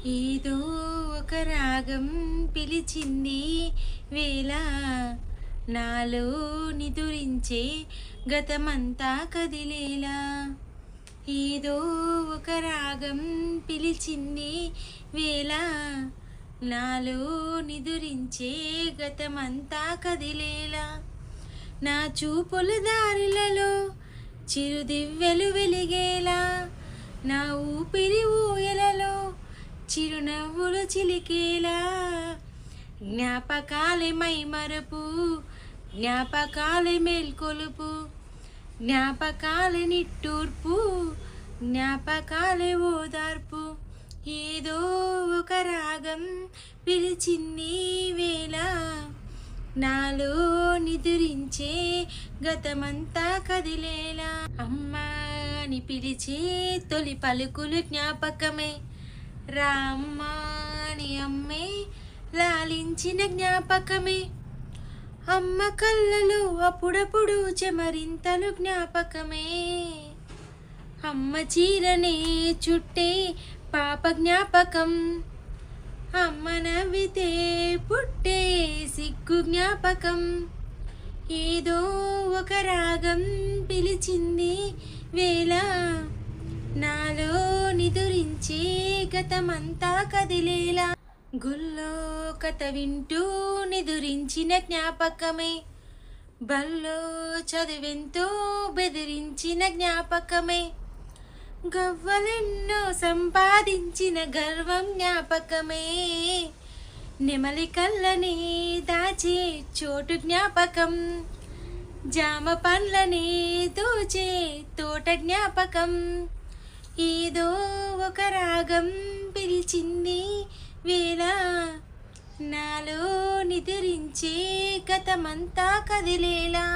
ఏదో ఒక రాగం పిలిచింది వేళ నాలో నిదురించే గతమంతా కదిలేలా. ఏదో ఒక రాగం పిలిచింది వేళ నాలో నిదురించే గతమంతా కదిలేలా. నా చూపుల దారులలో చిరుదివ్వెలు వెలిగేలా, నా ఊపిరి ఊయలలో చిరునవ్వులు చిలికేలా. జ్ఞాపకాలే మైమరపు, జ్ఞాపకాలే మేల్కొలుపు, జ్ఞాపకాలే నిట్టూర్పు, జ్ఞాపకాలే ఓదార్పు. ఏదో ఒక రాగం పిలిచింది వేళ నాలో నిదురించే గతమంతా కదిలేలా. అమ్మా అని పిలిచే తొలి పలుకులు జ్ఞాపకమే, రామ్మా అని అమ్మే లాలించిన జ్ఞాపకమే. అమ్మ కళ్ళలో అప్పుడప్పుడు చెమరింతలు జ్ఞాపకమే. అమ్మ చీరనే చుట్టే పాప జ్ఞాపకం, అమ్మ నవ్వితే పుట్టే సిగ్గు జ్ఞాపకం. ఏదో ఒక రాగం పిలిచింది వేళ నాలో నిదురించే గతమంతా కదిలేలా. గుల్లో కథ వింటూ నిదురించిన జ్ఞాపకమే, బల్లో చదివెంతో బెదిరించిన జ్ఞాపకమే. గవ్వలెన్నో సంపాదించిన గర్వం జ్ఞాపకమే, నెమలి కళ్ళని దాచే చోటు జ్ఞాపకం, జామ పండ్లని దోచే తోట జ్ఞాపకం. ఏదో ఒక రాగం పిలిచింది వేళ నాలో నిద్రించే గతమంతా కదిలేలా.